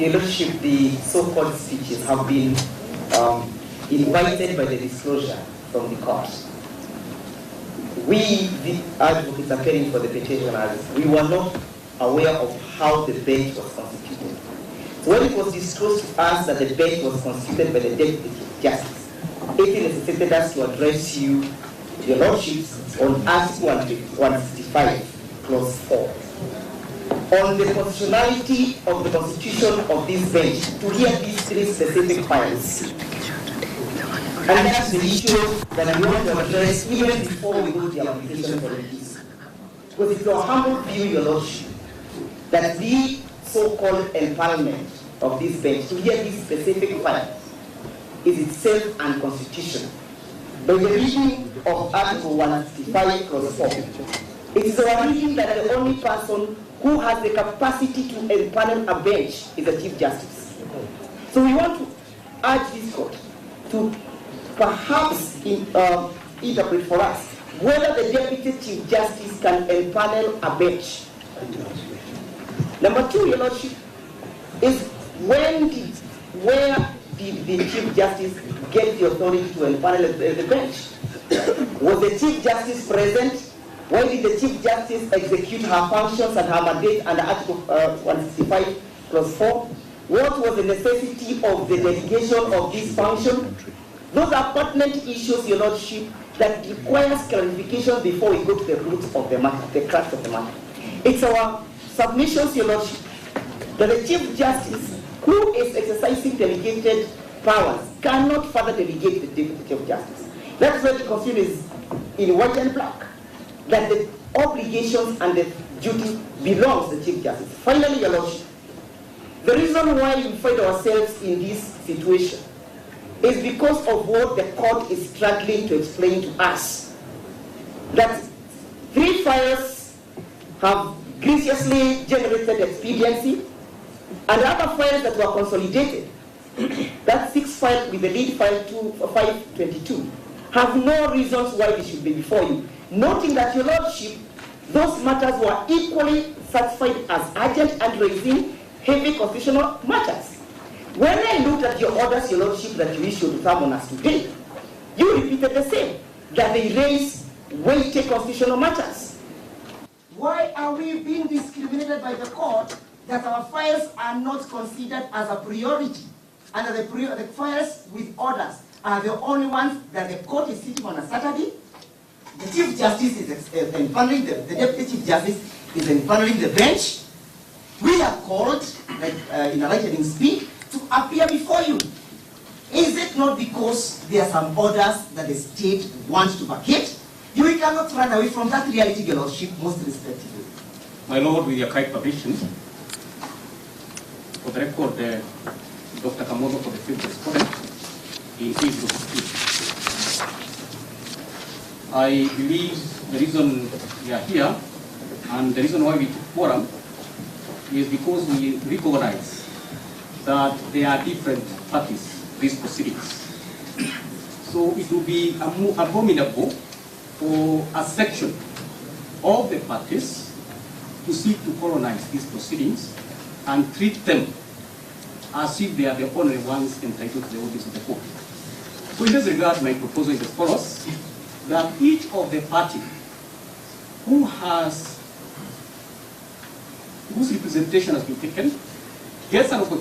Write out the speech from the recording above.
Your Lordship, the so-called speeches have been invited by the disclosure from the court. We, the advocates appearing for the petitioners, we were not aware of how the bench was constituted. So when it was disclosed to us that the bench was constituted by the Deputy Chief Justice, it necessitated us to address you, Your Lordships, on Article 165, Clause 4. On the constitutionality of the constitution of this bench to hear these three specific files. And that's the issue that I want to address even before we go to the application for release. Because it's our humble view, Your Lordship, that the so-called empowerment of this bench to hear these specific files is itself unconstitutional. By the reading of Article 165, Clause 4, it is our reading that the only person who has the capacity to empanel a bench is the Chief Justice. So we want to urge this court to perhaps interpret for us whether the Deputy Chief Justice can empanel a bench. Number two, Your Lordship, is where did the Chief Justice get the authority to empanel the bench? Was the Chief Justice present? Why did the Chief Justice execute her functions and her mandate under Article 165, Clause 4? What was the necessity of the delegation of this function? Those are pertinent issues, Your Lordship, that requires clarification before we go to the roots of the matter, the crux of the matter. It's our submissions, Your Lordship, that the Chief Justice, who is exercising delegated powers, cannot further delegate the Deputy Chief Justice. That's why the Constitution is in white and black, that the obligations and the duty belongs to the Chief Justice. Finally, Your Lordship, the reason why we find ourselves in this situation is because of what the court is struggling to explain to us. That three files have graciously generated expediency, and other files that were consolidated, that 6 files with the lead file 522, have no reasons why they should be before you. Noting that, Your Lordship, those matters were equally certified as urgent and raising heavy constitutional matters. When I looked at your orders, Your Lordship, that you issued to some on us today, you repeated the same, that they raise weighty constitutional matters. Why are we being discriminated by the court that our files are not considered as a priority, and that the files with orders are the only ones that the court is sitting on a Saturday? The Chief Justice is empaneling the Deputy Chief Justice is empaneling the bench. We are called, like in a lightning speed, to appear before you. Is it not because there are some orders that the state wants to vacate? You cannot run away from that reality, Your Lordship, most respectively. My Lord, with your kind permission, for the record, Dr. Kamono for the field respondent, he is to speak. I believe the reason we are here and the reason why we took forum is because we recognize that there are different parties to these proceedings. So it will be abominable for a section of the parties to seek to colonize these proceedings and treat them as if they are the only ones entitled to the audience of the court. So in this regard, my proposal is as follows, that each of the party whose representation has been taken gets an opportunity